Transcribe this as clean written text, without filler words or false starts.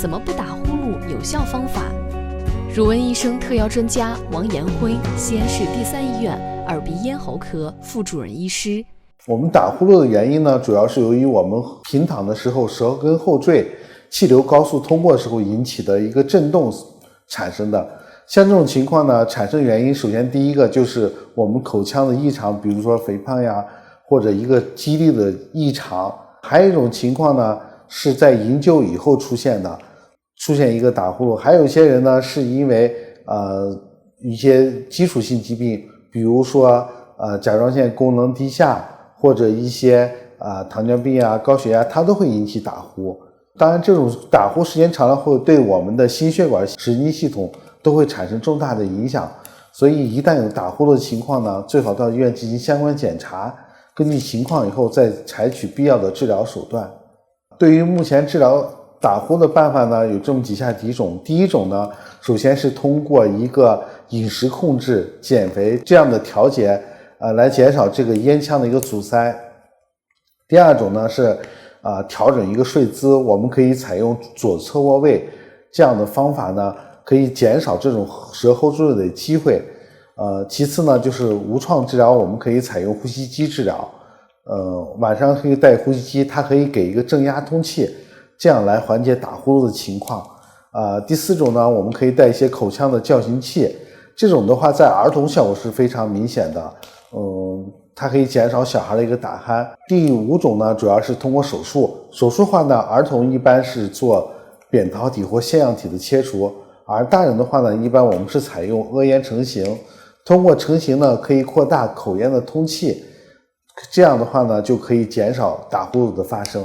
怎么不打呼噜有效方法。如闻医生特邀专家王延辉，西安市第3医院耳鼻咽喉科副主任医师。我们打呼噜的原因呢，主要是由于我们平躺的时候舌根后坠，气流高速通过时候引起的一个震动产生的。像这种情况呢，产生原因首先第一个就是我们口腔的异常，比如说肥胖呀，或者一个肌力的异常。还有一种情况呢，是在营救以后出现一个打呼噜。还有一些人呢，是因为一些基础性疾病，比如说甲状腺功能低下，或者一些糖尿病啊、高血压，它都会引起打呼。当然这种打呼时间长了后，对我们的心血管、神经系统都会产生重大的影响。所以一旦有打呼噜的情况呢，最好到医院进行相关检查，根据情况以后再采取必要的治疗手段。对于目前治疗打呼的办法呢，有这么几种。第一种呢，首先是通过一个饮食控制、减肥这样的调节来减少这个咽腔的一个阻塞。第二种呢是调整一个睡姿，我们可以采用左侧卧位，这样的方法呢可以减少这种舌后坠的机会。其次呢就是无创治疗，我们可以采用呼吸机治疗。晚上可以戴呼吸机，它可以给一个正压通气，这样来缓解打呼噜的情况。第四种呢，我们可以带一些口腔的叫醒器，这种的话在儿童效果是非常明显的。它可以减少小孩的一个打鼾。第五种呢，主要是通过手术。手术话呢，儿童一般是做扁桃体或腺样体的切除，而大人的话呢，一般我们是采用阿咽成型。通过成型呢，可以扩大口咽的通气，这样的话呢，就可以减少打呼噜的发生。